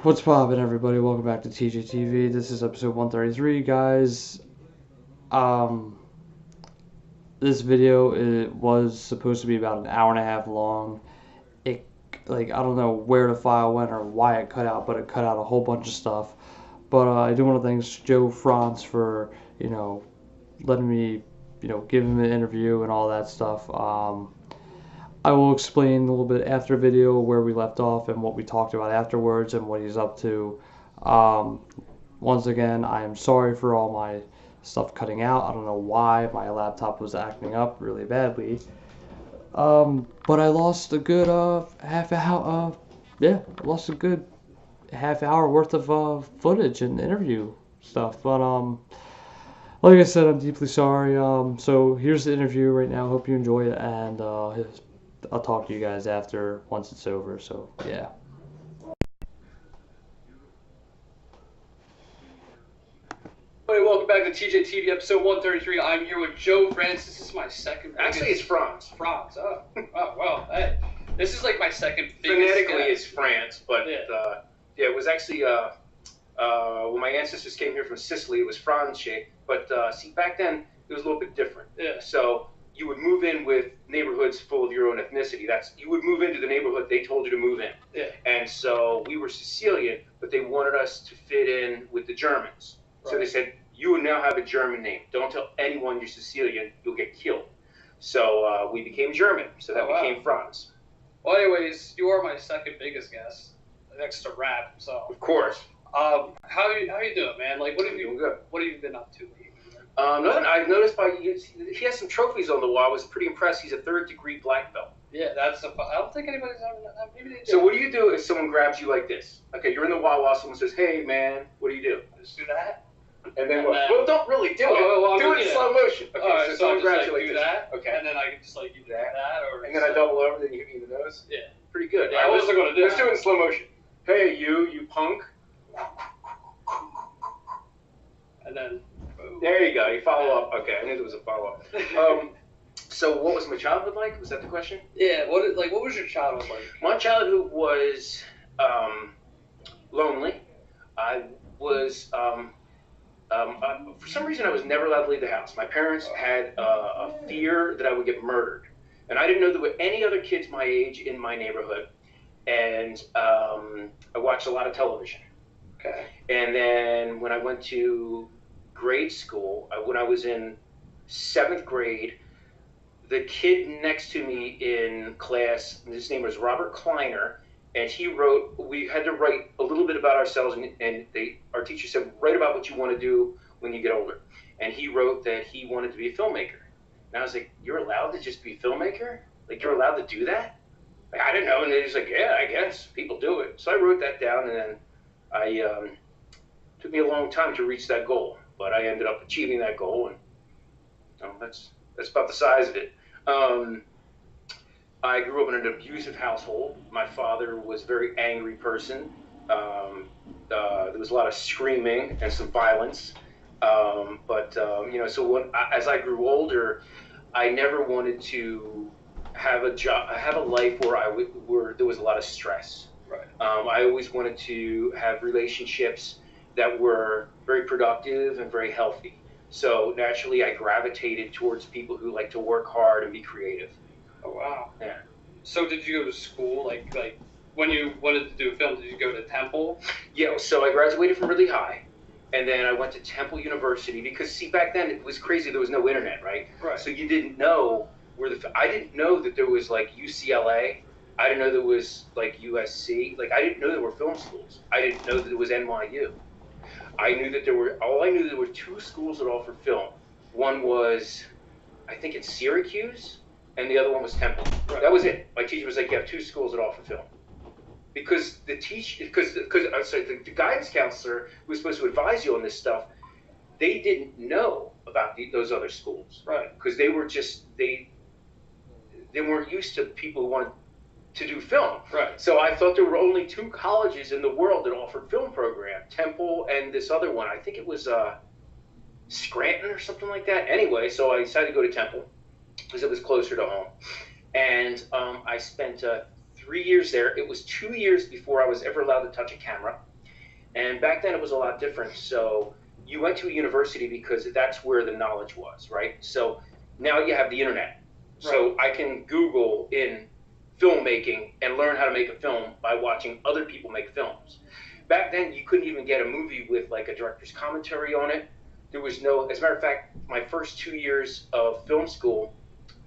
What's poppin', everybody? Welcome back to Tjay Tv. This is episode 133, guys. Um, this video, it was supposed to be about an hour and a half long. I don't know where the file went or why it cut out, but it cut out a whole bunch of stuff. But I do want to thank Joe Frantz for, letting me, give him an interview and all that stuff. I will explain a little bit after video where we left off and what we talked about afterwards and what he's up to. Um, Once again, I am sorry for all my stuff cutting out. I don't know why my laptop was acting up really badly. But I lost a good half hour. I lost a good half hour worth of footage and interview stuff. But like I said, I'm deeply sorry. So here's the interview right now. Hope you enjoy it, and I'll talk to you guys after once it's over. So yeah. Welcome back to Tjay Tv episode 133. I'm here with Joe Frantz. This is my second. Actually, it's Frantz. Frantz. Oh, well, hey, this is like my second. Phonetically, it's France, but yeah. It was actually when my ancestors came here from Sicily, it was France. But see, back then it was a little bit different. Yeah. So you would move in with neighborhoods full of your own ethnicity. You would move into the neighborhood they told you to move in. Yeah. And so we were Sicilian, but they wanted us to fit in with the Germans. Right. So they said, you would now have a German name. Don't tell anyone you're Sicilian, you'll get killed. So we became German, so that became Franz. Well, anyways, you are my second biggest guest, next to Rap. So of course. How you doing, man? Like, what have you been up to lately? Nothing. I've noticed he has some trophies on the wall. I was pretty impressed. He's a 3rd-degree black belt. Yeah, I don't think anybody's ever. Maybe they do. So what do you do if someone grabs you like this? Okay, you're in the Wawa. Someone says, "Hey, man," what do you do? Just do that. And then what? Well, don't really do it. Do it in slow motion. Okay, all right, so someone grabs like you like do this. that. Okay. And then I can just like either that or. And then I double over, then you hit me in the nose. Yeah. Pretty good. Yeah, I wasn't gonna do Let's do it in slow motion. Hey, you punk. And then. There you go. You follow up. Okay, I knew there was a follow up. So what was my childhood like? Was that the question? Yeah. What was your childhood like? My childhood was lonely. I was for some reason I was never allowed to leave the house. My parents had a fear that I would get murdered, and I didn't know there were any other kids my age in my neighborhood. And I watched a lot of television. Okay. And then when I went to grade school, when I was in 7th grade, the kid next to me in class, his name was Robert Kleiner, and we had to write a little bit about ourselves, and our teacher said, write about what you want to do when you get older. And he wrote that he wanted to be a filmmaker. And I was like, you're allowed to just be a filmmaker? Like, you're allowed to do that? Like, I didn't know. And he was like, yeah, I guess people do it. So I wrote that down, and then took me a long time to reach that goal. But I ended up achieving that goal, and that's about the size of it. I grew up in an abusive household. My father was a very angry person. There was a lot of screaming and some violence. So as I grew older, I never wanted to have a life where there was a lot of stress. Right. I always wanted to have relationships that were very productive and very healthy. So naturally, I gravitated towards people who like to work hard and be creative. Oh wow. Yeah. So did you go to school like when you wanted to do a film? Did you go to Temple? Yeah. So I graduated from really high, and then I went to Temple University because see back then it was crazy. There was no internet, right? Right. So you didn't know I didn't know that there was like UCLA. I didn't know there was like USC. Like I didn't know there were film schools. I didn't know that there was NYU. I knew that there were 2 schools that offered film. One was, I think it's Syracuse, and the other one was Temple. Right. That was it. My teacher was like, you have 2 schools that offer film. Because the guidance counselor who was supposed to advise you on this stuff, they didn't know about those other schools. Right. Because they weren't used to people who wanted to do film. Right. So I thought there were only 2 colleges in the world that offered film program, Temple and this other one. I think it was Scranton or something like that. Anyway, so I decided to go to Temple because it was closer to home. And I spent 3 years there. It was 2 years before I was ever allowed to touch a camera. And back then it was a lot different. So you went to a university because that's where the knowledge was, right? So now you have the internet. So I can Google in filmmaking and learn how to make a film by watching other people make films. Back then, you couldn't even get a movie with like a director's commentary on it. There was no, as a matter of fact, my first 2 years of film school,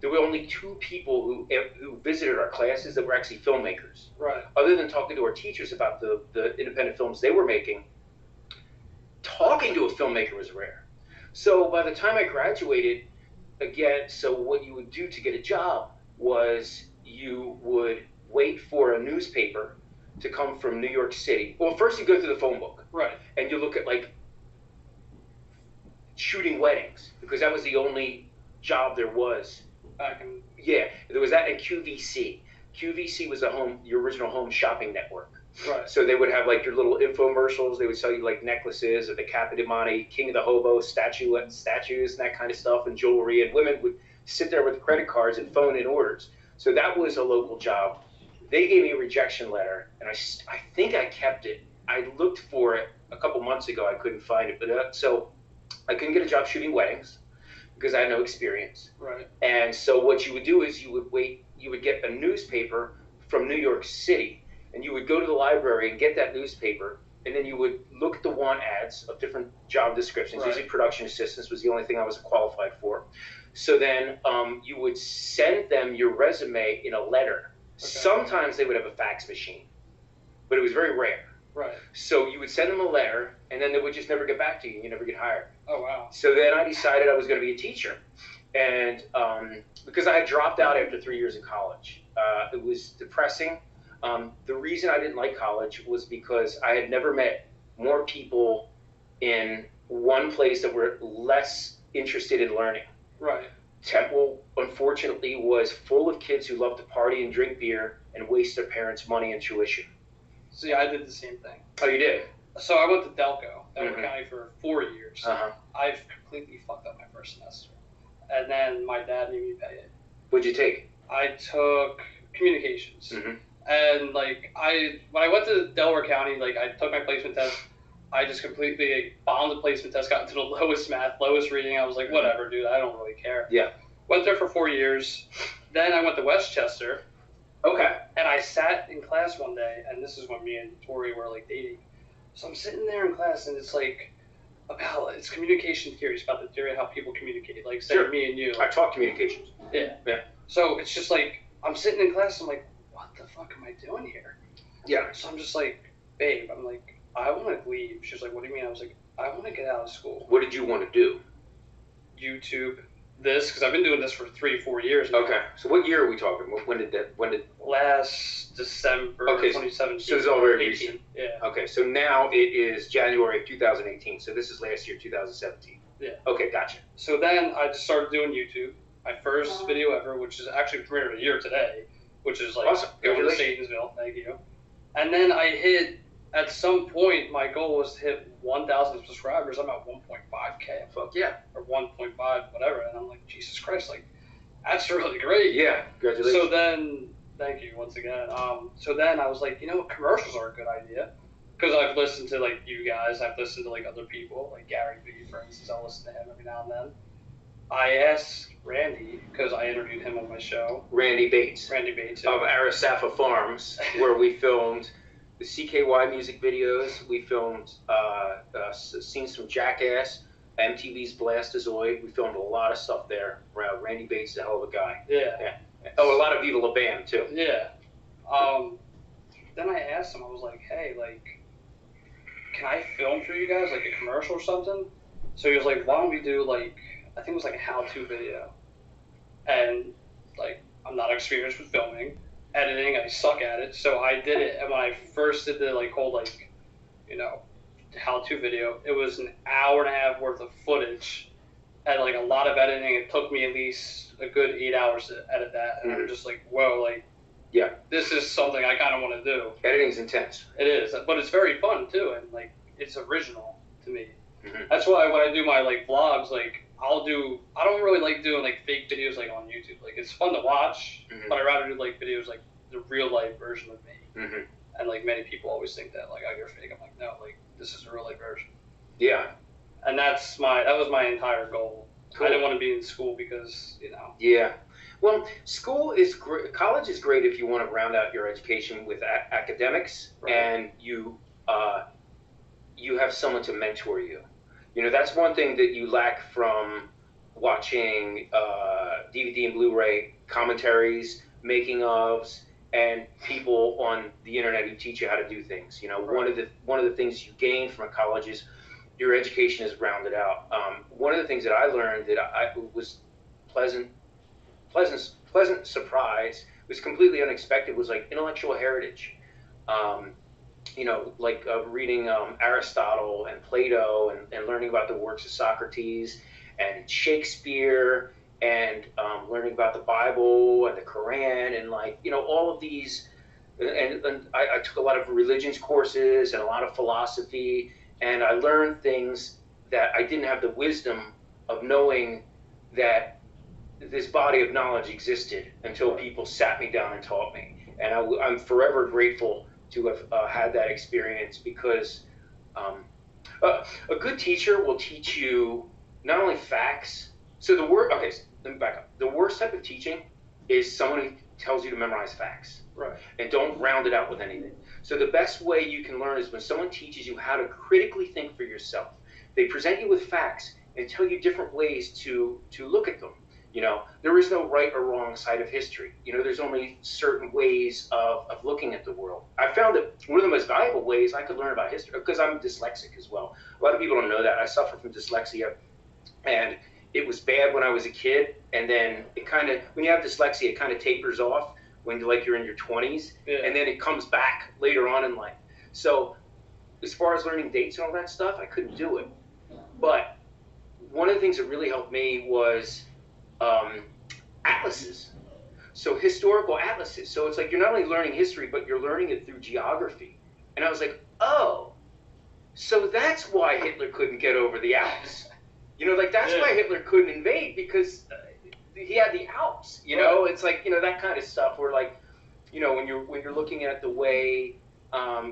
there were only 2 people who visited our classes that were actually filmmakers. Right. Other than talking to our teachers about the independent films they were making, talking to a filmmaker was rare. So by the time I graduated, again, so what you would do to get a job was you would wait for a newspaper to come from New York City. Well, first you go through the phone book. Right. And you look at like shooting weddings, because that was the only job there was. Yeah, there was that, and QVC. QVC was your original home shopping network. Right. So they would have like your little infomercials. They would sell you like necklaces or the Capo di Monte, King of the Hobo, statues and that kind of stuff, and jewelry. And women would sit there with credit cards and phone in orders. So that was a local job. They gave me a rejection letter, and I think I kept it. I looked for it a couple months ago. I couldn't find it, but so I couldn't get a job shooting weddings because I had no experience. Right. And so what you would do is you would get a newspaper from New York City, and you would go to the library and get that newspaper, and then you would look at the want ads of different job descriptions. Right. Usually production assistants was the only thing I was qualified for. So then you would send them your resume in a letter. Okay. Sometimes they would have a fax machine, but it was very rare. Right. So you would send them a letter, and then they would just never get back to you, and you never get hired. Oh, wow. So then I decided I was going to be a teacher. And because I had dropped out after 3 years of college. It was depressing. The reason I didn't like college was because I had never met more people in one place that were less interested in learning. Right. Temple, unfortunately, was full of kids who loved to party and drink beer and waste their parents' money and tuition. See, I did the same thing. Oh, you did? So I went to Delco County for 4 years. Uh-huh. I've completely fucked up my first semester. And then my dad made me pay it. What'd you take? I took communications. Mm-hmm. And like when I went to Delaware County, like I took my placement test. I just completely bombed the placement test, got into the lowest math, lowest reading. I was like, whatever, dude, I don't really care. Yeah. Went there for 4 years. Then I went to Westchester. Okay. And I sat in class one day, and this is when me and Tori were like dating. So I'm sitting there in class, and it's like it's communication theory. It's about the theory of how people communicate. Like, say, sure. Me and you. I taught communications. Yeah. Yeah. So it's just like I'm sitting in class. I'm like, what the fuck am I doing here? Yeah. So I'm just like, babe, I'm like, I want to leave. She was like, what do you mean? I was like, I want to get out of school. What did you want to do? YouTube this, because I've been doing this for 3 or 4 years now. Okay. So what year are we talking? When did? Last December 2017. So it's all very recent. Yeah. Okay. So now it is January of 2018. So this is last year, 2017. Yeah. Okay. Gotcha. So then I just started doing YouTube. My first video ever, which is actually premiered a year today, which is like awesome. Going to Satansville. Thank you. And then I hit, at some point, my goal was to hit 1,000 subscribers. I'm at 1.5K. Fuck yeah. Or 1.5, whatever. And I'm like, Jesus Christ, like, that's really great. Yeah, congratulations. So then, thank you once again. So then I was like, you know what, commercials are a good idea. Because I've listened to, like, you guys. I've listened to, like, other people, like Gary Vee, for instance. I'll listen to him every now and then. I asked Randy, because I interviewed him on my show. Randy Bates. Randy Bates. Of Arisafa Farms, where we filmed the CKY music videos. We filmed scenes from Jackass, MTV's Blastazoid. We filmed a lot of stuff there. Randy Bates is a hell of a guy. Yeah. Oh, a lot of Viva La Bam, too. Yeah. Then I asked him, I was like, hey, like, can I film for you guys, like a commercial or something? So he was like, why don't we do, like, I think it was like a how-to video. And, like, I'm not experienced with filming. Editing, I suck at it. So I did it. And when I first did the, like, whole, like, you know, how-to video, it was an hour and a half worth of footage. And, like, a lot of editing. It took me at least a good 8 hours to edit that. And I'm just like, whoa, like, yeah, this is something I kind of want to do. Editing's intense. It is. But it's very fun, too. And, like, it's original to me. Mm-hmm. That's why when I do my, like, vlogs, like, I don't really like doing, like, fake videos, like, on YouTube. Like, it's fun to watch, but I'd rather do, like, videos, like, the real-life version of me. Mm-hmm. And like many people always think that like, oh, you're fake. I'm like, no, like this is a real life version. Yeah. And that was my entire goal. Cool. I didn't want to be in school because, you know. Yeah. Well, school is great. College is great if you want to round out your education with academics, Right. and you have someone to mentor you. You know, that's one thing that you lack from watching DVD and Blu-ray commentaries, making ofs, and people on the internet who teach you how to do things. You know, Right. one of the things you gain from a college is your education is rounded out. One of the things that I learned that I was pleasant surprise, was completely unexpected, was like intellectual heritage. You know, like reading Aristotle and Plato, and learning about the works of Socrates and Shakespeare, and learning about the Bible and the Quran, and like, you know, all of these. And I took a lot of religions courses and a lot of philosophy, and I learned things that I didn't have the wisdom of knowing that this body of knowledge existed until people sat me down and taught me. And I'm forever grateful to have had that experience, because a good teacher will teach you not only facts. So let me back up. The worst type of teaching is someone who tells you to memorize facts. Right. And don't round it out with anything. So the best way you can learn is when someone teaches you how to critically think for yourself. They present you with facts and tell you different ways to look at them. You know, there is no right or wrong side of history. You know, there's only certain ways of looking at the world. I found that one of the most valuable ways I could learn about history, because I'm dyslexic as well. A lot of people don't know that. I suffer from dyslexia, and it was bad when I was a kid. And then it kind of, when you have dyslexia, it kind of tapers off when you're in your 20s, Yeah. and then it comes back later on in life. So as far as learning dates and all that stuff, I couldn't do it. But one of the things that really helped me was atlases. So historical atlases. So it's like you're not only learning history, but you're learning it through geography. And I was like, oh, so that's why Hitler couldn't get over the Alps. You know, like that's why Hitler couldn't invade, because he had the Alps. You know, it's like, you know, that kind of stuff where, like, you know, when you're looking at the way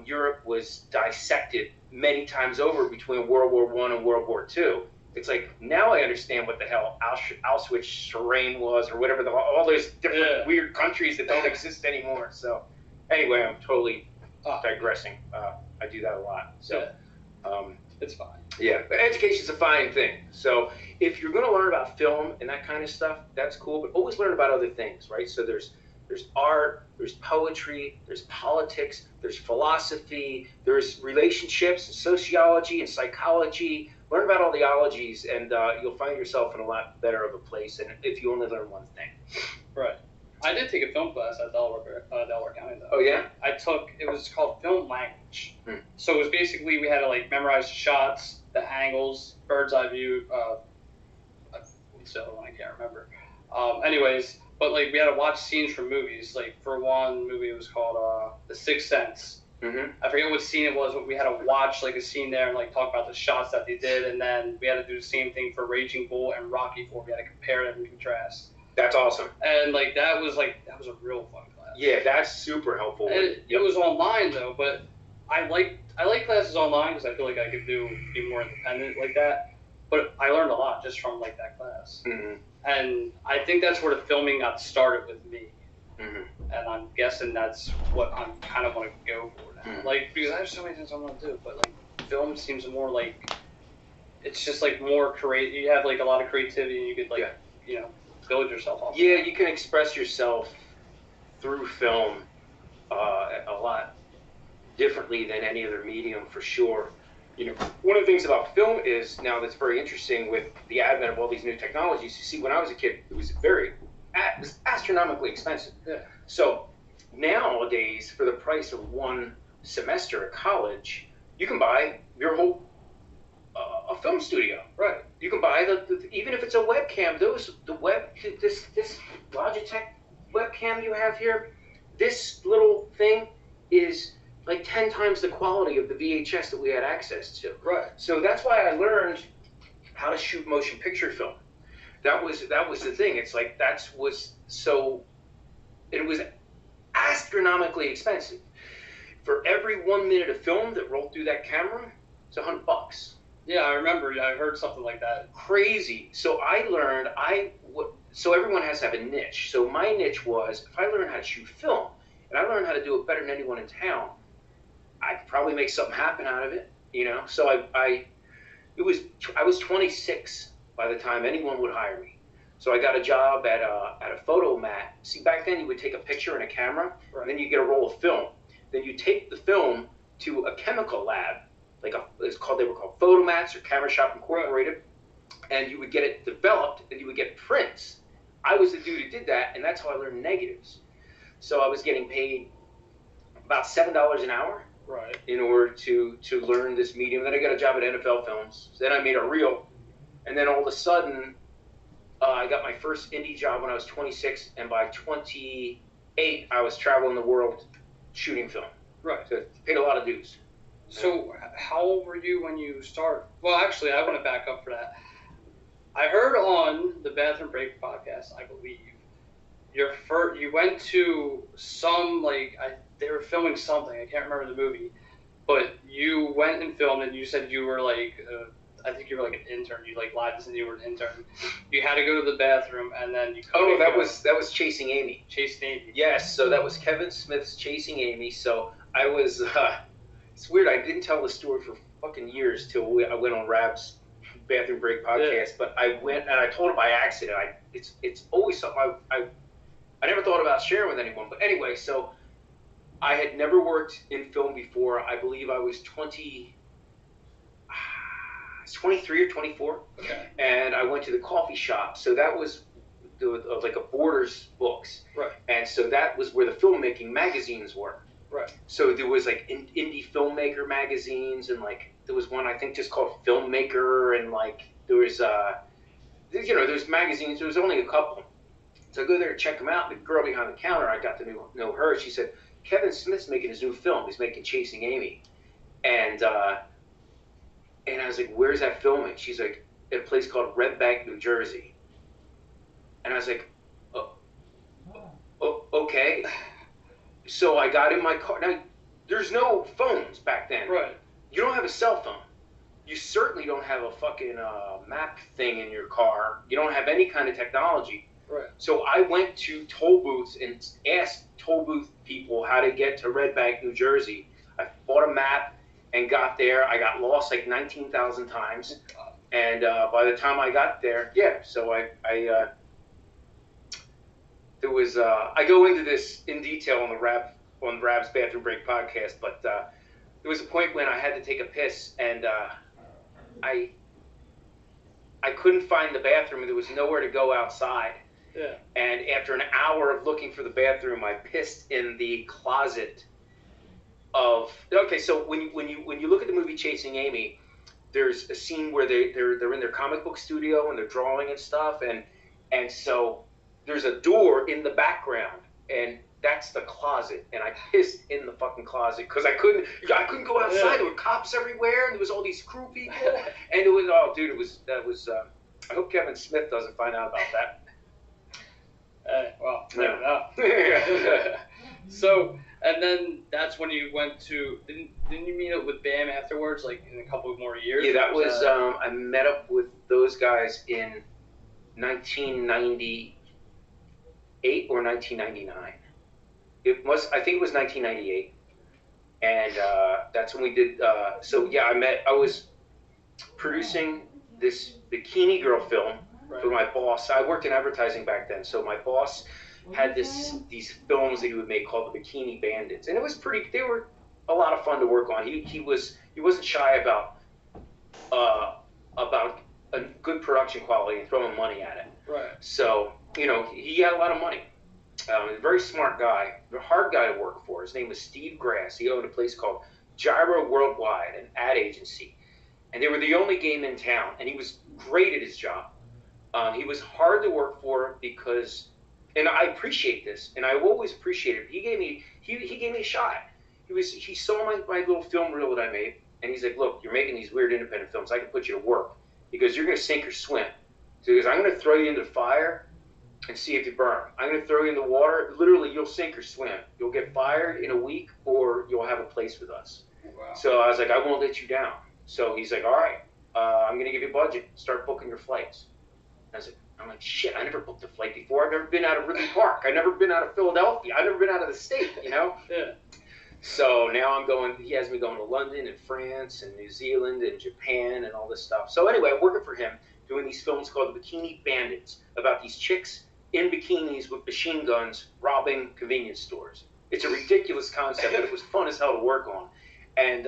Europe was dissected many times over between World War I and World War II. It's like, now I understand what the hell Auschwitz was, or whatever, all those different weird countries that don't exist anymore. So anyway, I'm totally digressing. I do that a lot. So it's fine. Yeah, but education's a fine thing. So if you're going to learn about film and that kind of stuff, that's cool, but always learn about other things, right? So there's art, there's poetry, there's politics, there's philosophy, there's relationships, and sociology, and psychology. Learn about all the ologies, and you'll find yourself in a lot better of a place, and if you only learn one thing. Right. I did take a film class at Delaware County, though. Oh, yeah? It was called film language. So it was basically, we had to like memorize the shots, the angles, bird's eye view, what's the other one? I can't remember. Anyways, but like we had to watch scenes from movies. Like for one movie, it was called The Sixth Sense. Mm-hmm. I forget what scene it was, but we had to watch like a scene there and like talk about the shots that they did, and then we had to do the same thing for Raging Bull and Rocky IV. We had to compare them and contrast. That's awesome. And like that was a real fun class. Yeah, that's super helpful. And it was online though, but I like classes online because I feel like I could be more independent like that. But I learned a lot just from like that class. Mm-hmm. And I think that's where the filming got started with me. Mm-hmm. And I'm guessing that's what I'm kind of want to go for now. Mm-hmm. Like, because I have so many things I want to do, but like film seems more like, it's just like more creative. You have like a lot of creativity, and you could like, you know, build yourself up. Yeah, you can express yourself through film a lot differently than any other medium, for sure. You know, one of the things about film is now that's very interesting with the advent of all these new technologies. You see, when I was a kid, it was astronomically expensive. Yeah. So nowadays, for the price of one semester at college, you can buy your whole a film studio. Right. You can buy even if it's a webcam. This Logitech webcam you have here, this little thing is like 10 times the quality of the VHS that we had access to. Right. So that's why I learned how to shoot motion picture film. That was the thing. It's like it was astronomically expensive. for every 1 minute of film that rolled through that camera, it's $100. Yeah, I remember. I heard something like that. Crazy. So I learned so everyone has to have a niche. So my niche was, if I learned how to shoot film and I learned how to do it better than anyone in town, I could probably make something happen out of it, you know. So I was 26 by the time anyone would hire me. So I got a job at a photo mat. See, back then you would take a picture in a camera, Right. and then you get a roll of film. Then you take the film to a chemical lab, they were called photomats or Camera Shop Incorporated, and you would get it developed and you would get prints. I was the dude who did that, and that's how I learned negatives. So I was getting paid about $7 an hour, Right. in order to learn this medium. Then I got a job at NFL Films. Then I made a reel, and then all of a sudden, I got my first indie job when I was 26, and by 28, I was traveling the world shooting film. Right. So it paid a lot of dues. So how old were you when you started? Well, actually, I want to back up for that. I heard on the Bathroom Break podcast, I believe, you went to some, they were filming something. I can't remember the movie. But you went and filmed, and you said you were I think you were like an intern. You lied to say you were an intern. You had to go to the bathroom, and then you. Oh, that was Chasing Amy. Chasing Amy. Yes, so that was Kevin Smith's Chasing Amy. So I was. It's weird. I didn't tell the story for fucking years till I went on Rab's Bathroom Break podcast. Yeah. But I went and I told it by accident. It's always something I never thought about sharing with anyone. But anyway, so I had never worked in film before. I believe I was 23 or 24. Okay. And I went to the coffee shop. So that was like a Borders books. Right. And so that was where the filmmaking magazines were. Right. So there was indie filmmaker magazines, and there was one I think just called Filmmaker, and there was there's magazines. There was only a couple. So I go there to check them out. The girl behind the counter, I got to know her. She said, Kevin Smith's making his new film. He's making Chasing Amy. And I was like, where's that filming? She's like, at a place called Red Bank, New Jersey. And I was like, oh, okay. So I got in my car. Now, there's no phones back then. Right. You don't have a cell phone. You certainly don't have a fucking map thing in your car. You don't have any kind of technology. Right. So I went to toll booths and asked toll booth people how to get to Red Bank, New Jersey. I bought a map and got there. I got lost 19,000 times. And by the time I got there, so there was I go into this in detail on Rab's Bathroom Break podcast, but there was a point when I had to take a piss, and I couldn't find the bathroom, and there was nowhere to go outside. Yeah. And after an hour of looking for the bathroom, I pissed in the closet of. Okay, so when you look at the movie Chasing Amy, there's a scene where they're in their comic book studio and they're drawing and stuff, and so there's a door in the background, and that's the closet, and I pissed in the fucking closet because I couldn't go outside. Yeah. There were cops everywhere, and there was all these crew people, and it was that was. I hope Kevin Smith doesn't find out about that. Well, never know. So, and then that's when you went to. Didn't you meet up with Bam afterwards, in a couple more years? Yeah, that was. I met up with those guys in 1998 or 1999. I think it was 1998, and that's when we did. I was producing this Bikini Girl film for my boss. I worked in advertising back then, so my boss had these films that he would make called the Bikini Bandits, and they were a lot of fun to work on. He wasn't shy about a good production quality and throwing money at it. Right. So he had a lot of money. A very smart guy, a hard guy to work for. His name was Steve Grass. He owned a place called Gyro Worldwide, an ad agency. And they were the only game in town, and he was great at his job. He was hard to work for because, and I appreciate this, and I always appreciate it. He gave me a shot. He saw my little film reel that I made, and he's like, look, you're making these weird independent films. I can put you to work because you're going to sink or swim. So he goes, I'm going to throw you into the fire and see if you burn. I'm going to throw you in the water. Literally, you'll sink or swim. You'll get fired in a week, or you'll have a place with us. Wow. So I was like, I won't let you down. So he's like, all right, I'm going to give you a budget. Start booking your flights. I'm like, shit, I never booked a flight before. I've never been out of Ridley Park. I've never been out of Philadelphia. I've never been out of the state, you know? Yeah. So now he has me going to London and France and New Zealand and Japan and all this stuff. So anyway, I'm working for him doing these films called The Bikini Bandits about these chicks in bikinis with machine guns robbing convenience stores. It's a ridiculous concept, but it was fun as hell to work on. And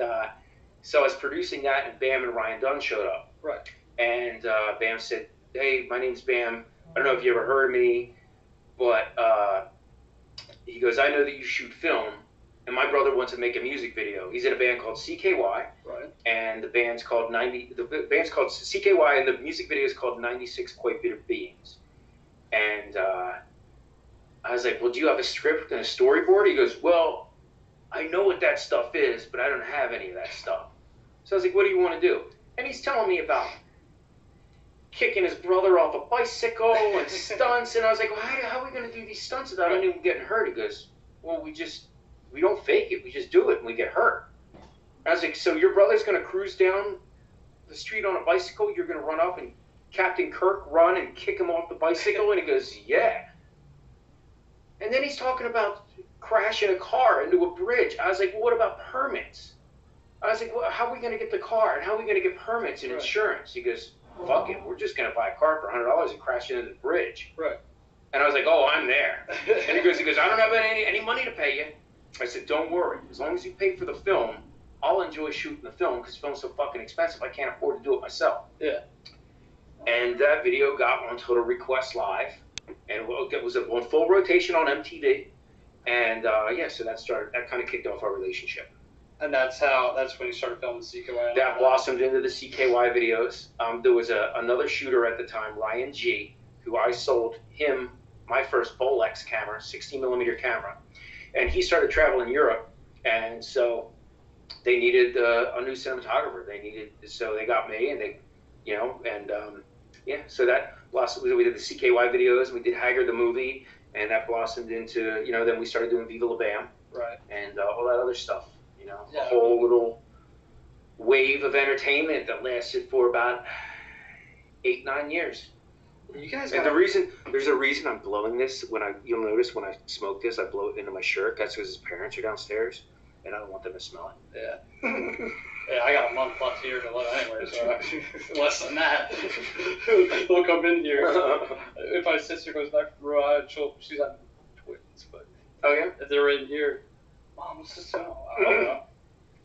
so I was producing that, and Bam and Ryan Dunn showed up. Right. And Bam said, hey, my name's Bam. I don't know if you ever heard of me, but he goes, I know that you shoot film, and my brother wants to make a music video. He's in a band called CKY, Right. and the band's called CKY, and the music video is called 96 Quite Bitter Beings. And I was like, well, do you have a script and a storyboard? He goes, well, I know what that stuff is, but I don't have any of that stuff. So I was like, what do you want to do? And he's telling me about kicking his brother off a bicycle and stunts. And I was like, well, how are we going to do these stunts without anyone getting hurt? He goes, well, we don't fake it. We just do it and we get hurt. I was like, so your brother's going to cruise down the street on a bicycle? You're going to run up and Captain Kirk run and kick him off the bicycle? And he goes, yeah. And then he's talking about crashing a car into a bridge. I was like, well, what about permits? I was like, well, how are we going to get the car? And how are we going to get permits and insurance? He goes, fuck it. We're just going to buy a car for $100 and crash into the bridge. Right. And I was like, oh, I'm there. And he goes, I don't have any money to pay you. I said, don't worry. As long as you pay for the film, I'll enjoy shooting the film because film's so fucking expensive. I can't afford to do it myself. Yeah. And that video got on Total Request Live. And it was on full rotation on MTV. And so that kind of kicked off our relationship. And that's when you started filming CKY. That blossomed into the CKY videos. There was another shooter at the time, Ryan G, who I sold him my first Bolex camera, 16mm camera. And he started traveling Europe. And so they needed a new cinematographer. So they got me, and so that blossomed. We did the CKY videos, and we did Haggard the movie, and that blossomed into, then we started doing Viva La Bam. Right. And all that other stuff. A whole little wave of entertainment that lasted for about 8-9 years. You guys and there's a reason I'm blowing this. You'll notice when I smoke this, I blow it into my shirt. That's because his parents are downstairs, and I don't want them to smell it. Yeah. Yeah, I got a month plus here to live anyway, so less than that. They'll come in here. If my sister goes back from Rhode Island, she's on twins, but oh yeah, if they're in here. Mom, what's this smell? I don't know.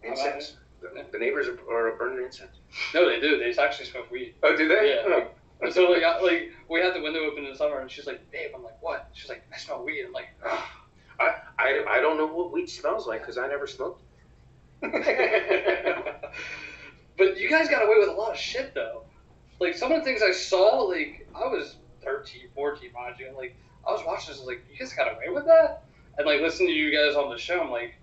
Incense. The neighbors are burning incense. No, they do. They actually smoke weed. Oh, do they? Yeah. Oh. And so we had the window open in the summer, and she's like, "Babe," I'm like, "What?" She's like, "I smell weed." I'm like, "Ugh." I don't know what weed smells like because I never smoked. But you guys got away with a lot of shit though. Like some of the things I saw, like I was 13, 14, mind you, and like I was watching this, I was like, you guys got away with that? And like listening to you guys on the show, I'm like,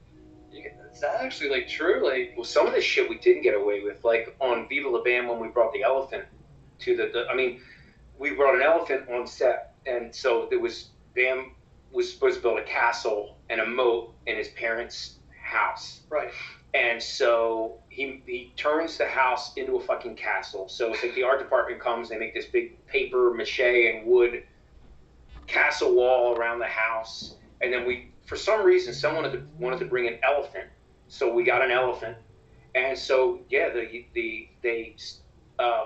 is that actually like true? Like, well, some of the shit we didn't get away with, like on Viva La Bam when we brought the elephant to we brought an elephant on set, and so there was Bam was supposed to build a castle and a moat in his parents' house. Right. And so he turns the house into a fucking castle. So it's like the art department comes, they make this big paper mache and wood castle wall around the house. And then for some reason, someone wanted to bring an elephant. So we got an elephant. And so, yeah, they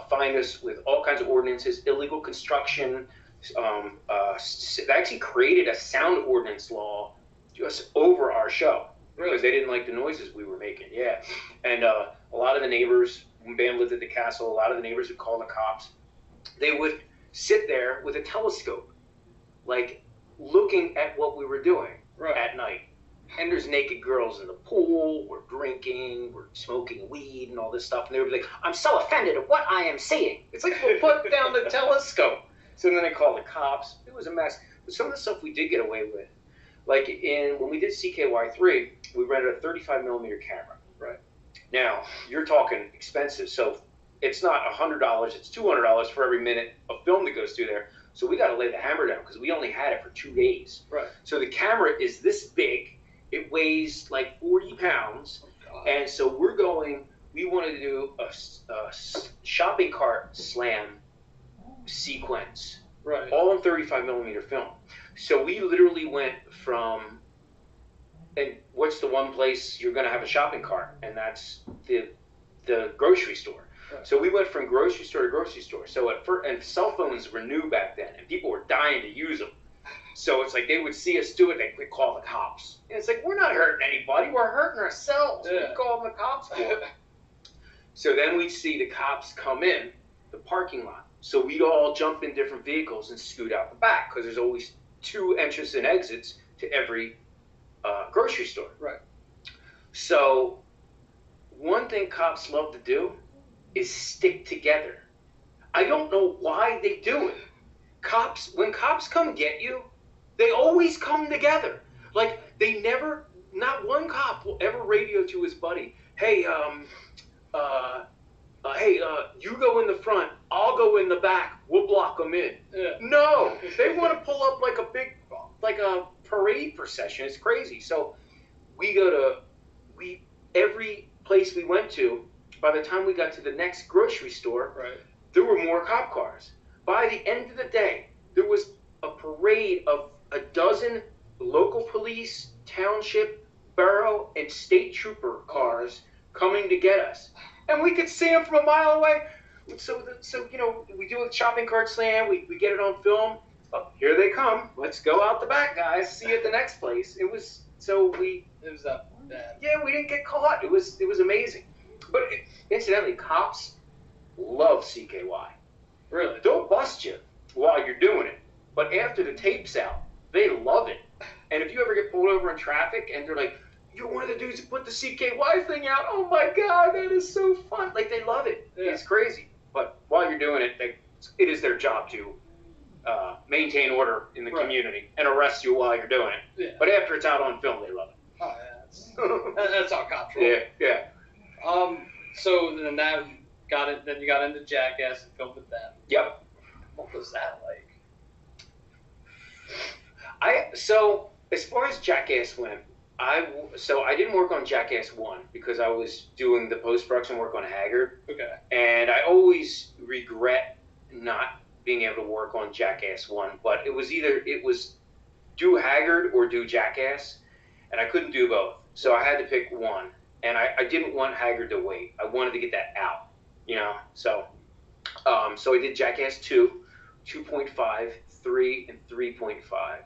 find us with all kinds of ordinances, illegal construction. They actually created a sound ordinance law just over our show. Because they didn't like the noises we were making, yeah. And a lot of the neighbors, when Bam lived at the castle, a lot of the neighbors would call the cops. They would sit there with a telescope, like looking at what we were doing at night. And there's naked girls in the pool, we're drinking, we're smoking weed and all this stuff. And they would be like, I'm so offended at what I am seeing. It's like, well, put down the telescope. So then they call the cops. It was a mess. But some of the stuff we did get away with. Like when we did CKY3, we rented a 35mm camera. Right. Now, you're talking expensive. So it's not $100, it's $200 for every minute of film that goes through there. So we got to lay the hammer down because we only had it for 2 days. Right. So the camera is this big. It weighs like 40 pounds. And so we wanted to do a shopping cart slam sequence. Right. All in 35 millimeter film. So we literally went from, and what's the one place you're going to have a shopping cart? And that's the grocery store. Right. So we went from grocery store to grocery store. So at first, and cell phones were new back then, and people were dying to use them. So it's like they would see us do it, they'd call the cops. And it's like, we're not hurting anybody, we're hurting ourselves. Yeah. We call the cops for it. So then we'd see the cops come in the parking lot. So we'd all jump in different vehicles and scoot out the back, because there's always 2 entrances and exits to every grocery store. Right. So one thing cops love to do is stick together. I don't know why they do it. When cops come get you, they always come together. Like, they never, not one cop will ever radio to his buddy, hey, you go in the front, I'll go in the back, we'll block them in. Yeah. No, they want to pull up like a parade procession. It's crazy. So every place we went to, by the time we got to the next grocery store, Right. there were more cop cars. By the end of the day, there was a parade of a dozen local police, township, borough, and state trooper cars coming to get us. And we could see them from a mile away. So we do a shopping cart slam, we get it on film. Oh, here they come. Let's go out the back, guys. See you at the next place. It was that bad. yeah, we didn't get caught. It was amazing. But incidentally, cops love CKY. Really? They'll bust you while you're doing it, but after the tape's out, they love it. And if you ever get pulled over in traffic and they're like, "You're one of the dudes who put the CKY thing out," oh my God, that is so fun. Like, they love it. Yeah. It's crazy. But while you're doing it, it is their job to maintain order in the Right. community and arrest you while you're doing it. Yeah. But after it's out on film, they love it. Oh, yeah, that's how cops roll. Yeah. So then then you got into Jackass and filmed with them. Yep. What was that like? So as far as Jackass went, I didn't work on Jackass 1 because I was doing the post-production work on Haggard. Okay. And I always regret not being able to work on Jackass 1, but it was do Haggard or do Jackass, and I couldn't do both. So I had to pick one, and I didn't want Haggard to wait. I wanted to get that out, So I did Jackass 2, 2.5, 3, and 3.5.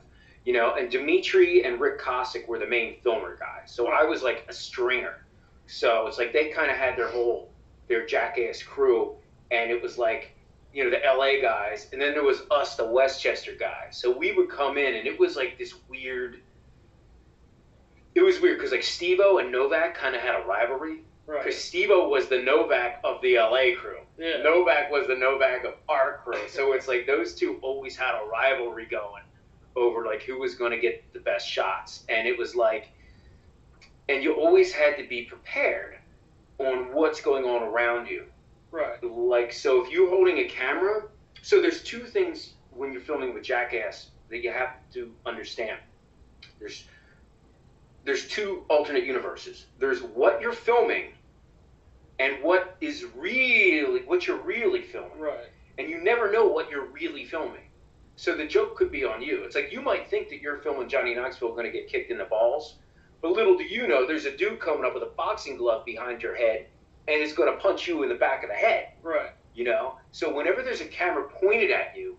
And Dimitri and Rick Cossack were the main filmer guys. So I was like a stringer. So it's like they kind of had their Jackass crew, and it was like, the LA guys, and then there was us, the Westchester guys. So we would come in, and it was like this weird. It was weird because like Steve-O and Novak kind of had a rivalry. Right. Because Steve-O was the Novak of the LA crew. Yeah. Novak was the Novak of our crew. So it's like those two always had a rivalry going over like who was going to get the best shots. And it was like, and you always had to be prepared on what's going on around you. Right. Like, so if you're holding a camera, so there's 2 things when you're filming with Jackass that you have to understand. There's 2 alternate universes. There's what you're filming and what you're really filming. Right. And you never know what you're really filming. So the joke could be on you. It's like you might think that you're filming Johnny Knoxville going to get kicked in the balls, but little do you know there's a dude coming up with a boxing glove behind your head and is going to punch you in the back of the head. Right. So whenever there's a camera pointed at you,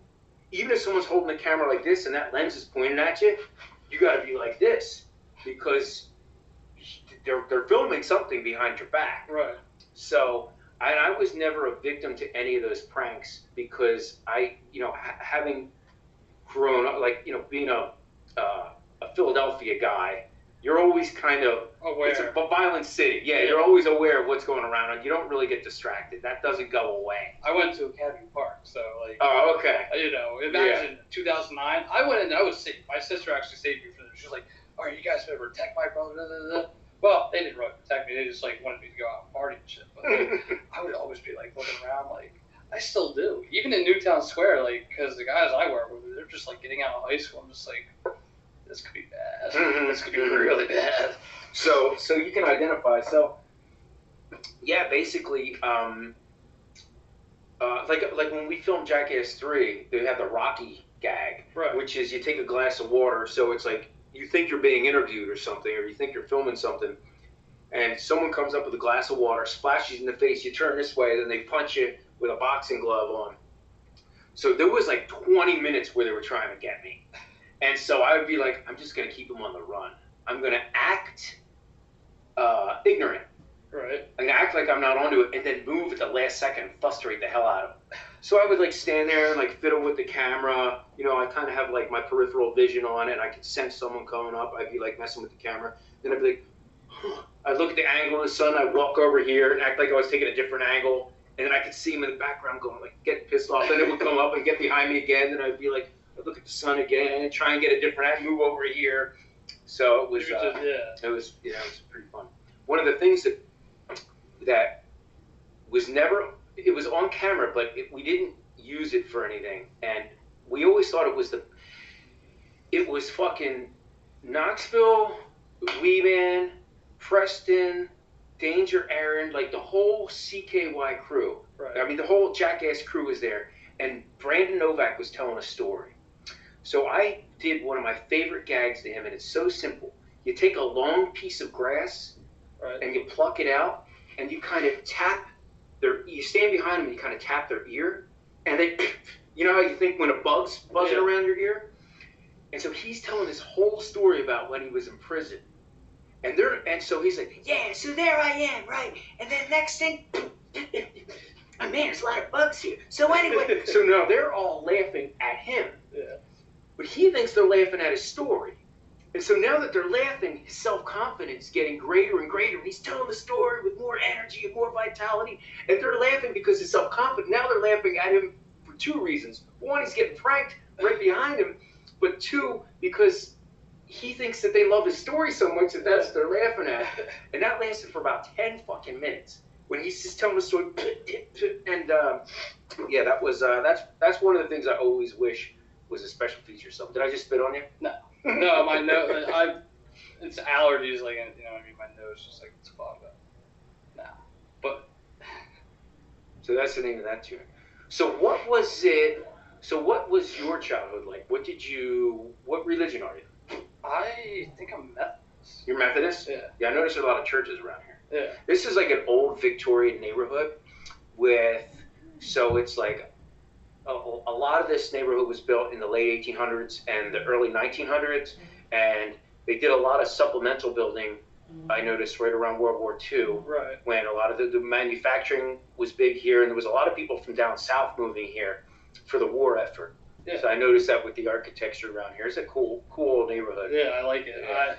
even if someone's holding the camera like this and that lens is pointed at you, you got to be like this because they're filming something behind your back. Right. So I was never a victim to any of those pranks because having grown up, being a Philadelphia guy, you're always kind of aware. It's a violent city. Yeah, you're always aware of what's going around, and you don't really get distracted. That doesn't go away. I went to Academy Park, so like. Oh, okay. Imagine 2009. I went in. I was safe. My sister actually saved me from this. She was like, "All right, you guys better protect my brother." Da, da, da. Well, they didn't really protect me. They just like wanted me to go out and party and shit. But like, I would always be like looking around, like I still do. Even in Newtown Square, like because the guys I work with, they're just like getting out of high school. I'm just like, this could be bad. This could be really bad. So you can identify. So yeah, basically, like when we filmed Jackass 3, they have the Rocky gag, Right. which is you take a glass of water. So it's like you think you're being interviewed or something, or you think you're filming something, and someone comes up with a glass of water, splashes you in the face. You turn this way, then they punch you with a boxing glove on. So there was like 20 minutes where they were trying to get me. And so I would be like, I'm just going to keep them on the run. I'm going to act ignorant. Right. I'm going to act like I'm not onto it and then move at the last second and frustrate the hell out of them. So I would like stand there and like fiddle with the camera. You know, I kind of have like my peripheral vision on it and I could sense someone coming up. I'd be like messing with the camera. Then I'd be like, I'd look at the angle of the sun. I'd walk over here and act like I was taking a different angle. And then I could see him in the background going like, getting pissed off. Then it would come up and get behind me again. Then I'd be like, I'd look at the sun again and try and get a different angle, move over here. So it was, it was pretty fun. One of the things that was never, it was on camera, but we didn't use it for anything. And we always thought it was fucking Knoxville, Weeman, Preston, Danger Aaron, like the whole CKY crew. Right. I mean, the whole Jackass crew was there. And Brandon Novak was telling a story. So I did one of my favorite gags to him, and it's so simple. You take a long piece of grass, Right. and you pluck it out, and you kind of tap you stand behind them and you kind of tap their ear, and they, you know how you think when a bug's buzzing around your ear? And so he's telling this whole story about when he was in prison. And so he's like, yeah, so there I am, right? And then next thing, oh man, there's a lot of bugs here. So anyway, so now they're all laughing at him. Yeah. But he thinks they're laughing at his story. And so now that they're laughing, his self-confidence is getting greater and greater. And he's telling the story with more energy and more vitality. And they're laughing because he's self-confident. Now they're laughing at him for two reasons. One, he's getting pranked right behind him. But two, because he thinks that they love his story so much that that's what they're laughing at. And that lasted for about 10 fucking minutes. When he's just telling the story. And yeah, that's one of the things I always wish was a special feature. So did I just spit on you? No. No, my nose. It's allergies. Like, you know what I mean. My nose just like it's fogged up. No, but so that's the name of that tune. So what was it? So what was your childhood like? What religion are you? I think I'm Methodist. You're Methodist? Yeah. Yeah, I noticed there's a lot of churches around here. Yeah. This is like an old Victorian neighborhood so it's like a lot of this neighborhood was built in the late 1800s and the early 1900s, and they did a lot of supplemental building, I noticed, right around World War II, Right. when a lot of the manufacturing was big here, and there was a lot of people from down south moving here for the war effort. Yeah. So I noticed that with the architecture around here. It's a cool old neighborhood. Yeah, I like it. Yeah.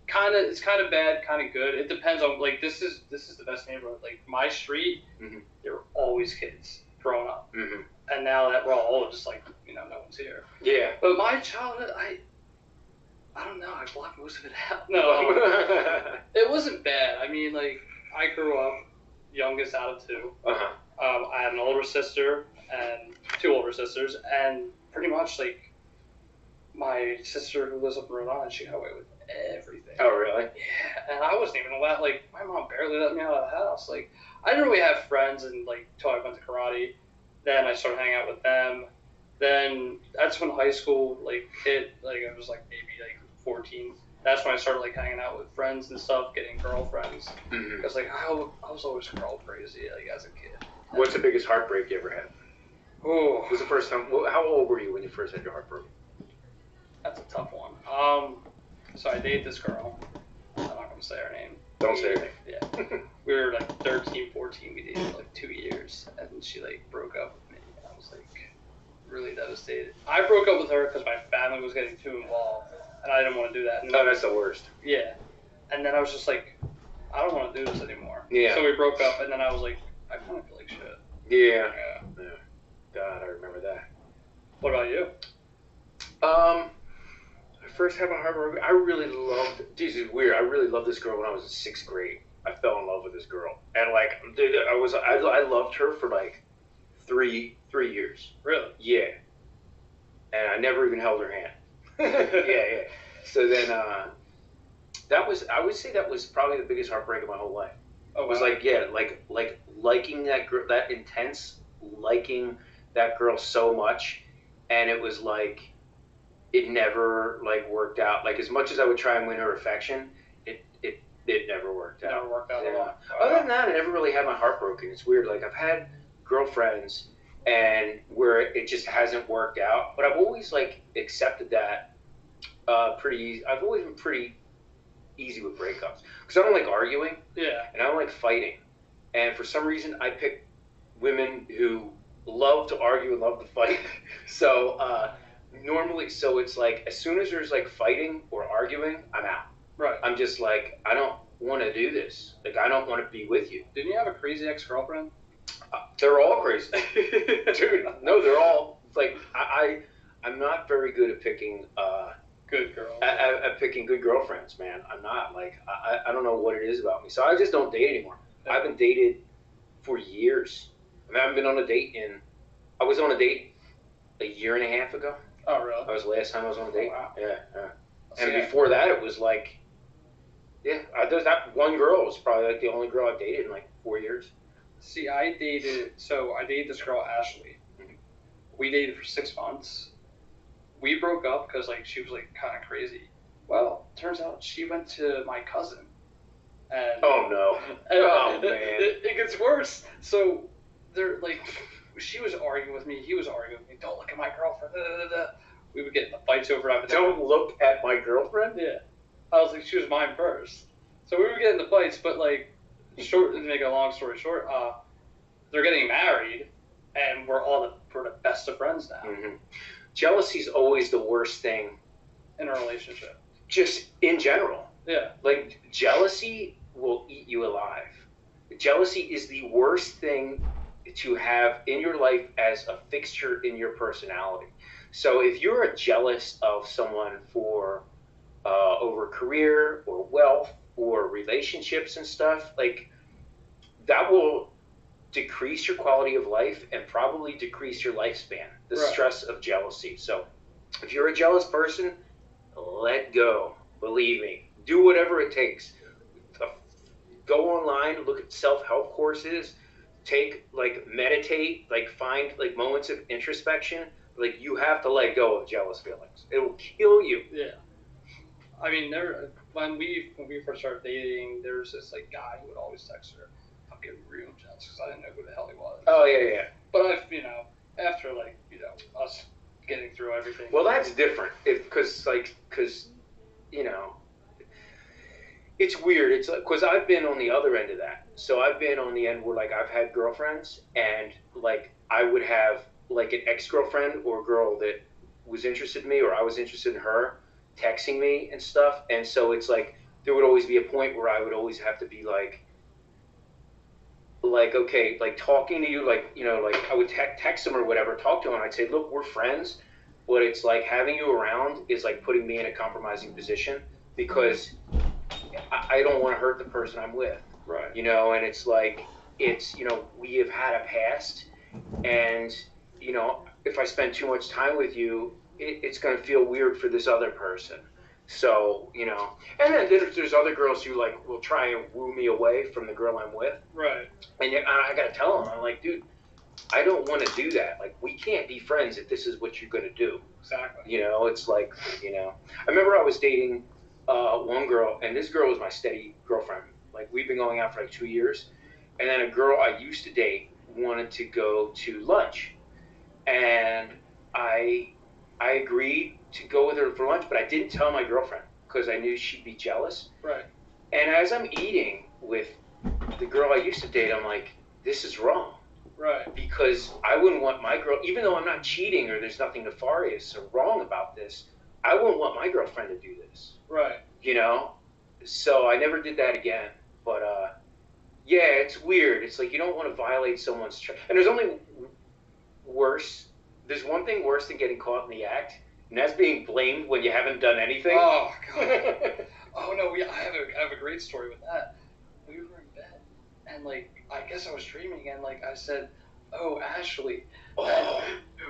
It's kind of bad, kind of good. It depends on like this is the best neighborhood. Like my street, there were always kids growing up, and now that we're all old, just like no one's here. Yeah. But my childhood, I don't know. I blocked most of it out. No, it wasn't bad. I mean, like I grew up youngest out of two. I had an older sister and two older sisters, and pretty much like my sister who lives up in Rhode Island, she got away with everything. Oh, really? Yeah, and I wasn't even allowed. Like my mom barely let me out of the house. Like I didn't really have friends, and like until I went to karate, then I started hanging out with them. Then that's when high school like hit. Like I was like maybe like 14. That's when I started like hanging out with friends and stuff, getting girlfriends. Because like I was always girl crazy like as a kid. What's the biggest heartbreak you ever had? Oh, What was the first time? How old were you when you first had your heart broken? that's a tough one. So I dated this girl. I'm not gonna say her name. Don't say her name. Yeah. We were like 13, 14. We dated for like 2 years, and then she like broke up with me. I was like really devastated. I broke up with her because my family was getting too involved, and I didn't want to do that. And Oh, that's the worst. yeah. And then I was just like, I don't want to do this anymore. Yeah. So we broke up, and then I was like, I kind of feel like shit. Yeah. Yeah. God, I remember that. What about you? I first had my heart broken. I really loved. This is weird. I really loved this girl when I was in 6th grade. I fell in love with this girl, and like, dude, I loved her for like 3 years. Really? Yeah. And I never even held her hand. Yeah. So then, that was, I would say that was probably the biggest heartbreak of my whole life. Oh, It was wow. like, yeah, like liking that girl, that intense liking that girl so much, and it was like it never like worked out. Like as much as I would try and win her affection, it never worked out. Never worked out at Yeah. all. Other than that, I never really had my heart broken. It's weird. Like I've had girlfriends and where it just hasn't worked out, but I've always like accepted that pretty easy. I've always been pretty easy with breakups because I don't like arguing Yeah. and I don't like fighting. And for some reason, I pick women who love to argue and love to fight. So normally, so it's like as soon as there's like fighting or arguing, I'm out. Right. I'm just like, I don't want to do this. Like, I don't want to be with you. Didn't you have a crazy ex-girlfriend? They're all crazy. Dude, no, they're all, like, I'm not very good at picking, Good girl. at picking good girlfriends, man. I'm not. Like, I don't know what it is about me. So I just don't date anymore. I haven't dated for years. I mean, I haven't been on a date I was on a date a year and a half ago. Oh, really? That was the last time I was on a date. Oh, wow. Yeah. See, And before that, it was like, yeah, there's that one girl was probably like the only girl I've dated in like 4 years. See, I dated this girl, Ashley. We dated for 6 months. We broke up because like she was like kind of crazy. Well, turns out she went to my cousin. And Oh no! Oh man! It gets worse. So they're like, she was arguing with me. He was arguing with me. Don't look at my girlfriend. Da, da, da, da. We would get in the fights over everything. Don't look at my girlfriend. Yeah. I was like, she was mine first. So we would get in the fights, but like, to make a long story short, they're getting married, and we're the best of friends now Mm-hmm. Jealousy's always the worst thing, in a relationship. just in general. Yeah. Like jealousy will eat you alive. Jealousy is the worst thing to have in your life as a fixture in your personality. So if you're jealous of someone for over career or wealth or relationships and stuff, like that will decrease your quality of life and probably decrease your lifespan. The Right. stress of jealousy. So if you're a jealous person, let go. Believe me. Do whatever it takes. Go online, look at self-help courses, meditate, like find like moments of introspection. Like you have to let go of jealous feelings. It will kill you. Yeah. I mean, when we first started dating, there was this like guy who would always text her. I'm getting real jealous because I didn't know who the hell he was. Oh yeah. But after like us getting through everything. Well, that's different. Because it's weird. It's like, because I've been on the other end of that. So I've been on the end where like I've had girlfriends and like I would have like an ex-girlfriend or a girl that was interested in me or I was interested in her texting me and stuff. And so it's like there would always be a point where I would always have to be like okay, like talking to you, like like I would text them or whatever, talk to them. I'd say, look, we're friends, but it's like having you around is like putting me in a compromising position because I don't want to hurt the person I'm with. Right. And it's like we have had a past, and if I spend too much time with you, it's going to feel weird for this other person. So, and then there's other girls who like will try and woo me away from the girl I'm with. Right. And I got to tell them, I'm like, dude, I don't want to do that. Like, we can't be friends if this is what you're going to do. Exactly. It's like, I remember I was dating one girl, and this girl was my steady girlfriend. Like, we've been going out for like 2 years. And then a girl I used to date wanted to go to lunch. And I agreed to go with her for lunch, but I didn't tell my girlfriend because I knew she'd be jealous. Right. And as I'm eating with the girl I used to date, I'm like, this is wrong. Right. Because I wouldn't want my girl, even though I'm not cheating or there's nothing nefarious or wrong about this, I wouldn't want my girlfriend to do this. Right. So I never did that again. But yeah, it's weird. It's like you don't want to violate someone's trust. And there's one thing worse than getting caught in the act, and that's being blamed when you haven't done anything. Oh god. Oh no, I have a great story with that. We were in bed, and like I guess I was dreaming, and like I said, "Oh, Ashley." Oh.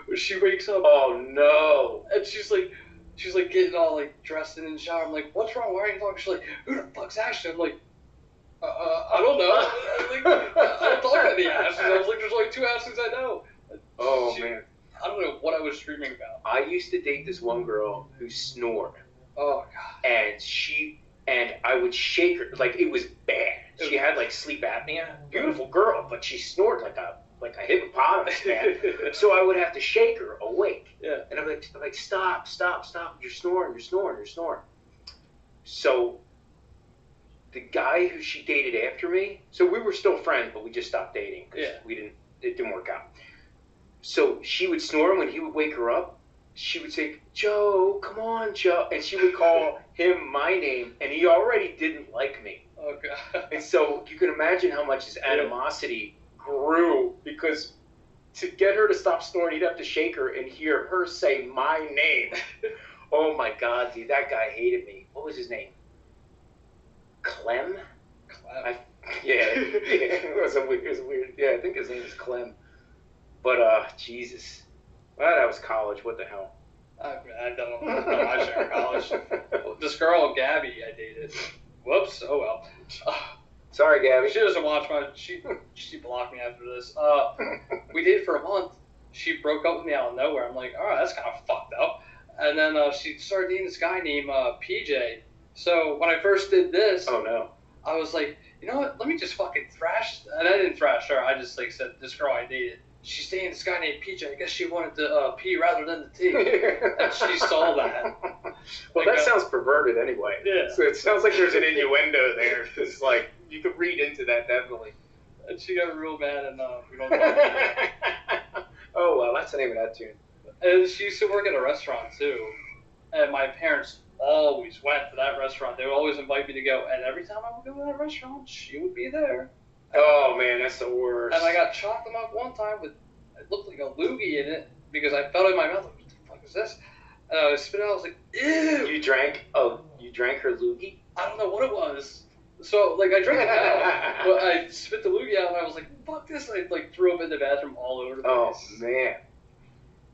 And she wakes up. Oh no. And she's like, she's like getting all like dressed in the shower. I'm like, what's wrong? Why are you talking? She's like, who the fuck's Ashley? I'm like, I don't know. I don't talk to any Ashleys. I was like, there's only 2 Ashleys I know. Oh man. I don't know what I was screaming about. I used to date this one girl who snored. Oh god. And I would shake her like it was bad. She had like sleep apnea. Beautiful girl, but she snored like a hippopotamus, man. So I would have to shake her awake. Yeah. And I'm like, stop. You're snoring. So the guy who she dated after me, so we were still friends, but we just stopped dating. Yeah. It didn't work out. So she would snore, and when he would wake her up, she would say, Joe, come on, Joe. And she would call him my name, and he already didn't like me. Oh, God. And so you can imagine how much his animosity grew, because to get her to stop snoring, he'd have to shake her and hear her say my name. Oh, my God, dude, that guy hated me. What was his name? Clem? Yeah, it was weird. Yeah, I think his name is Clem. But, Jesus. Well, that was college. What the hell? I don't know my share of college. This girl, Gabby, I dated. Whoops. Oh, well. Sorry, Gabby. She doesn't watch my... She blocked me after this. We dated for a month. She broke up with me out of nowhere. I'm like, all right, that's kind of fucked up. And then she started dating this guy named PJ. So when I first did this... Oh, no. I was like, you know what? Let me just fucking thrash... And I didn't thrash her. I just, like, said, this girl I dated. She's dating this guy named PJ. I guess she wanted the P rather than the T. And she saw that. Well, that sounds perverted anyway. Yeah. So it sounds like there's an innuendo there. It's like, you could read into that, definitely. And she got real mad, and we don't talk anymore. Oh, well, that's the name of that tune. And she used to work at a restaurant, too. And my parents always went to that restaurant. They would always invite me to go. And every time I would go to that restaurant, she would be there. Oh, man, that's the worst. And I got chocolate milk one time with, it looked like a loogie in it, because I felt it in my mouth. Like, what the fuck is this? And I spit it out. I was like, ew. You drank her loogie? I don't know what it was. So, like, I drank it out. But I spit the loogie out, and I was like, fuck this. And I, like, threw up in the bathroom all over the place. Oh, man.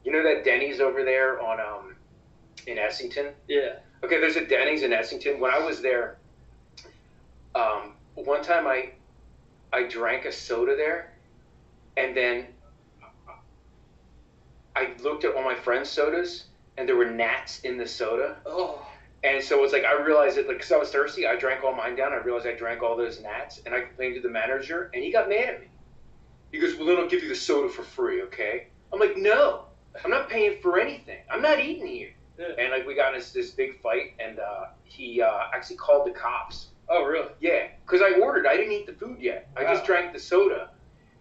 You know that Denny's over there on, in Essington? Yeah. Okay, there's a Denny's in Essington. When I was there, one time I drank a soda there, and then I looked at all my friends' sodas, and there were gnats in the soda. Oh. And so it's like, I realized it, like, because I was thirsty, I drank all mine down. I realized I drank all those gnats, and I complained to the manager, and he got mad at me. He goes, well, then I'll give you the soda for free, okay? I'm like, no, I'm not paying for anything. I'm not eating here. Yeah. And, like, we got in this big fight, and he actually called the cops. Oh, really? Yeah, because I ordered. I didn't eat the food yet. I Wow. just drank the soda,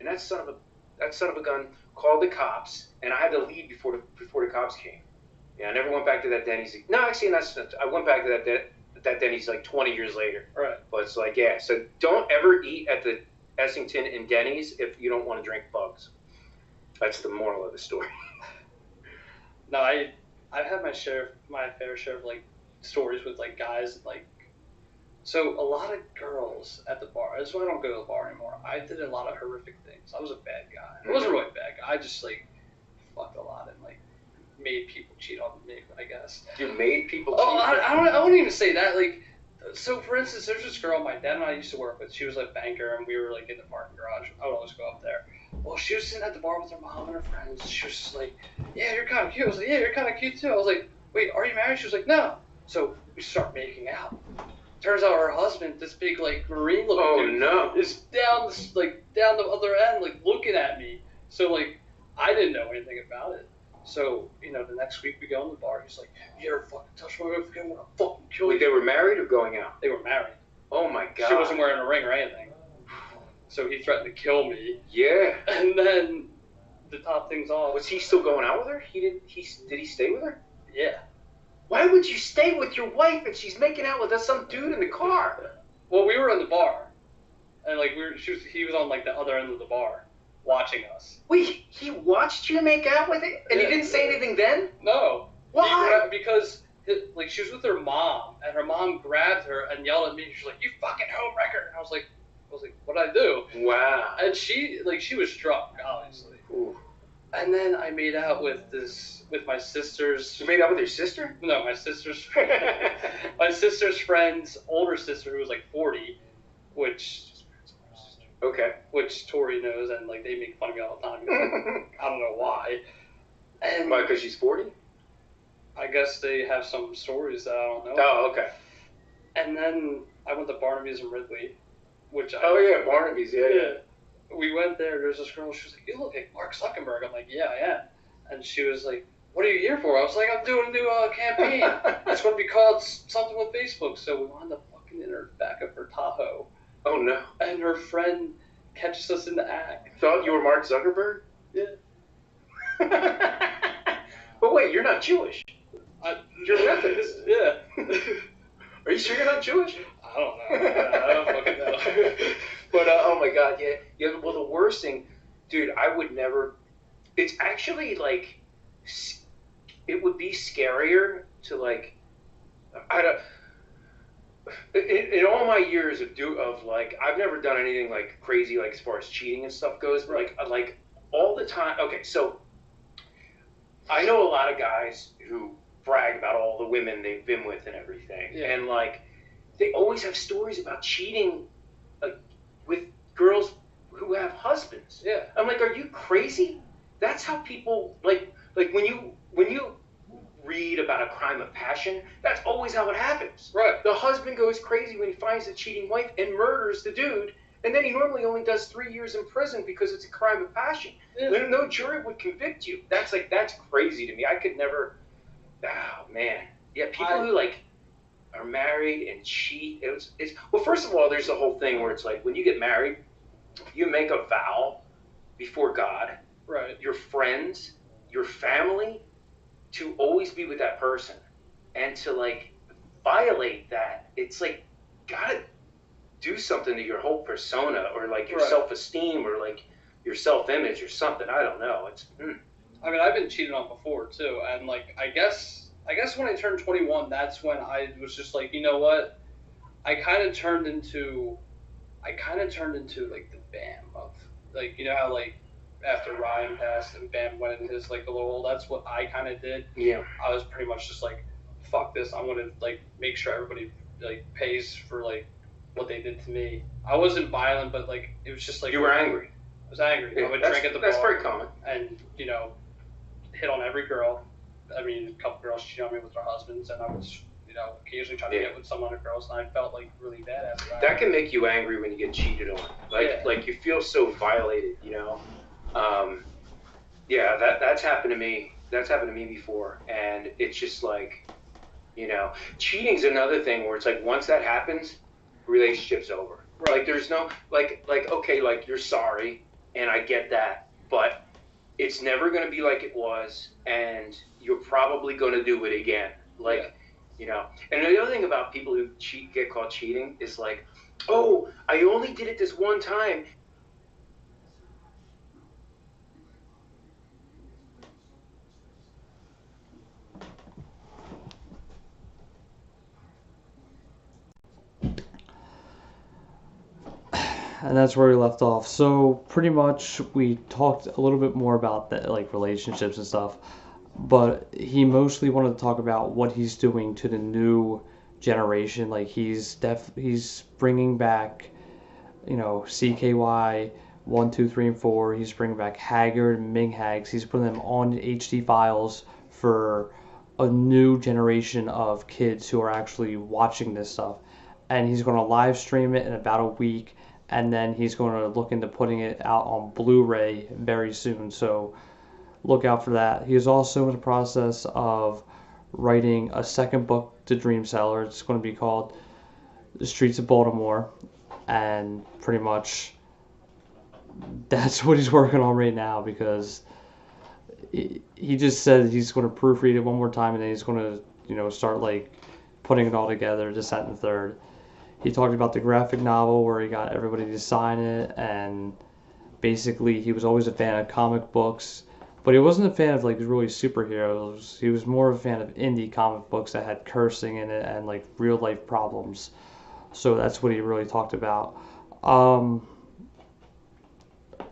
and that son of a gun called the cops, and I had to leave before the cops came. Yeah, I never went back to that Denny's. No, actually, I went back to that Denny's like 20 years later. Right. But it's like, yeah. So don't ever eat at the Essington and Denny's if you don't want to drink bugs. That's the moral of the story. No, I've had my fair share of like stories with like guys like. So a lot of girls at the bar. That's why I don't go to the bar anymore. I did a lot of horrific things. I was a bad guy. I wasn't really a bad guy. I just like fucked a lot and like made people cheat on me, I guess. You made people cheat? Oh, I wouldn't even say that. Like, so for instance, there's this girl my dad and I used to work with. She was a banker, and we were like in the parking garage. I would always go up there. Well, she was sitting at the bar with her mom and her friends. She was just like, yeah, you're kind of cute. I was like, yeah, you're kind of cute too. I was like, wait, are you married? She was like, no. So we start making out. Turns out her husband, this big like marine looking dude, no. is down the other end, like looking at me. So like I didn't know anything about it. So you know, the next week we go in the bar. He's like, "You ever fucking touch my wife again? I'm gonna fucking kill you." Wait, they were married or going out? They were married. Oh my god. She wasn't wearing a ring or anything. So he threatened to kill me. Yeah. And then to top things off, Was he still going out with her? Did he stay with her? yeah. Why would you stay with your wife and she's making out with some dude in the car? Well, we were in the bar, and like he was on like the other end of the bar, watching us. Wait, he watched you make out with it, and Yeah. he didn't say anything then? No. Why? Because like she was with her mom, and her mom grabbed her and yelled at me. She's like, "You fucking homewrecker!" And I was like, "What'd I do?" Wow. And she was drunk, obviously. Ooh. And then I made out with my sister's. You made out with your sister? No, my sister's friend's older sister, who was like 40, which. Okay. Which Tori knows, and like they make fun of me all the time. I don't know why. And why? Because she's 40? I guess they have some stories that I don't know. Oh, okay. And then I went to Barnaby's in Ridley, which Barnaby's, yeah. We went there. There's this girl. She was like, "You look like Mark Zuckerberg." I'm like, "Yeah, I am." And she was like, "What are you here for?" I was like, "I'm doing a new campaign. It's going to be called something with Facebook." So we wound up fucking in her back of her Tahoe. Oh no! And her friend catches us in the act. Thought you were Mark Zuckerberg? Yeah. But wait, you're not Jewish. You're Methodist. Yeah. Are you sure you're not Jewish? I don't know. I don't fucking know. But oh my god, yeah. Well, the worst thing, dude, I would never. It's actually like, it would be scarier to like, I don't. In all my years of like, I've never done anything like crazy, like as far as cheating and stuff goes. But like all the time. Okay, so I know a lot of guys who brag about all the women they've been with and everything, and like they always have stories about cheating, like with girls who have husbands. Yeah, I'm like, are you crazy? That's how people like when you read about a crime of passion, that's always how it happens. Right. The husband goes crazy when he finds a cheating wife and murders the dude, and then he normally only does 3 years in prison because it's a crime of passion. Yeah. No jury would convict you. That's crazy to me. I could never. Oh man. Yeah, people who like are married and cheat. It's well, first of all, there's the whole thing where it's like when you get married, you make a vow before God, right, your friends, your family, to always be with that person, and to like violate that, it's like gotta do something to your whole persona, or like your self-esteem, or like your self-image or something. I don't know. It's I mean, I've been cheated on before too, and like I guess when I turned 21, that's when I was just like, you know what, I kind of turned into like the Bam of, like, you know how like after Ryan passed and Bam went in his like a little, that's what I kind of did. Yeah. I was pretty much just like, fuck this, I'm gonna like make sure everybody like pays for like what they did to me. I wasn't violent, but like it was just like, you were angry. I was angry. Yeah, I would drink at the bar. That's very common. And you know, hit on every girl. I mean, a couple girls cheated on me with their husbands, and I was, you know, occasionally trying to get with some other girls, and I felt like really bad after that. That can make you angry when you get cheated on. Like you feel so violated, you know. Yeah, that's happened to me. That's happened to me before, and it's just like, you know, cheating's another thing where it's like once that happens, relationship's over. Right. Like there's no like okay, like you're sorry, and I get that, but it's never going to be like it was, and you're probably going to do it again. Like, you know. And the other thing about people who get caught cheating is like, oh, I only did it this one time. And that's where we left off. So pretty much we talked a little bit more about that, like relationships and stuff, but he mostly wanted to talk about what he's doing to the new generation. Like he's bringing back, you know, CKY 1, 2, 3, and 4. He's bringing back Haggard and Ming Hags. He's putting them on HD files for a new generation of kids who are actually watching this stuff. And he's going to live stream it in about a week, and then he's going to look into putting it out on Blu-ray very soon. So look out for that. He is also in the process of writing a second book to Dream Seller. It's going to be called The Streets of Baltimore, and pretty much that's what he's working on right now, because he just said he's going to proofread it one more time, and then he's going to, you know, start like putting it all together, this, that, and the third. He talked about the graphic novel where he got everybody to sign it, and basically he was always a fan of comic books, but he wasn't a fan of like really superheroes. He was more of a fan of indie comic books that had cursing in it and like real life problems. So that's what he really talked about.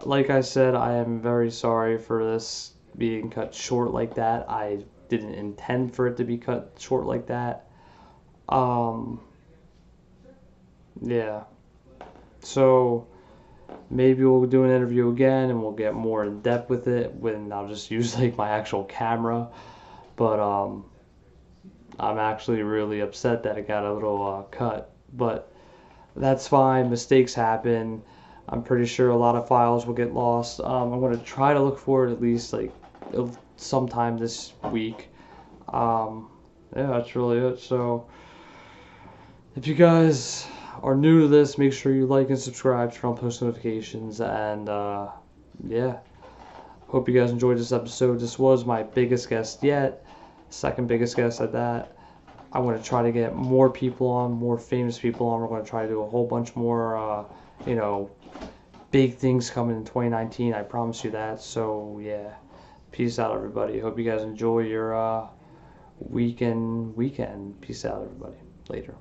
like I said, I am very sorry for this being cut short like that. I didn't intend for it to be cut short like that. Yeah. So maybe we'll do an interview again and we'll get more in depth with it when I'll just use like my actual camera. But I'm actually really upset that it got a little cut. But that's fine. Mistakes happen. I'm pretty sure a lot of files will get lost. I'm going to try to look for it at least like sometime this week. Yeah, that's really it. So if you guys are new to this, make sure you like and subscribe, turn on post notifications, and yeah. Hope you guys enjoyed this episode. This was my biggest guest yet, second biggest guest at that. I want to try to get more people on, more famous people on. We're going to try to do a whole bunch more, big things coming in 2019. I promise you that. So yeah, peace out, everybody. Hope you guys enjoy your weekend. Peace out, everybody. Later.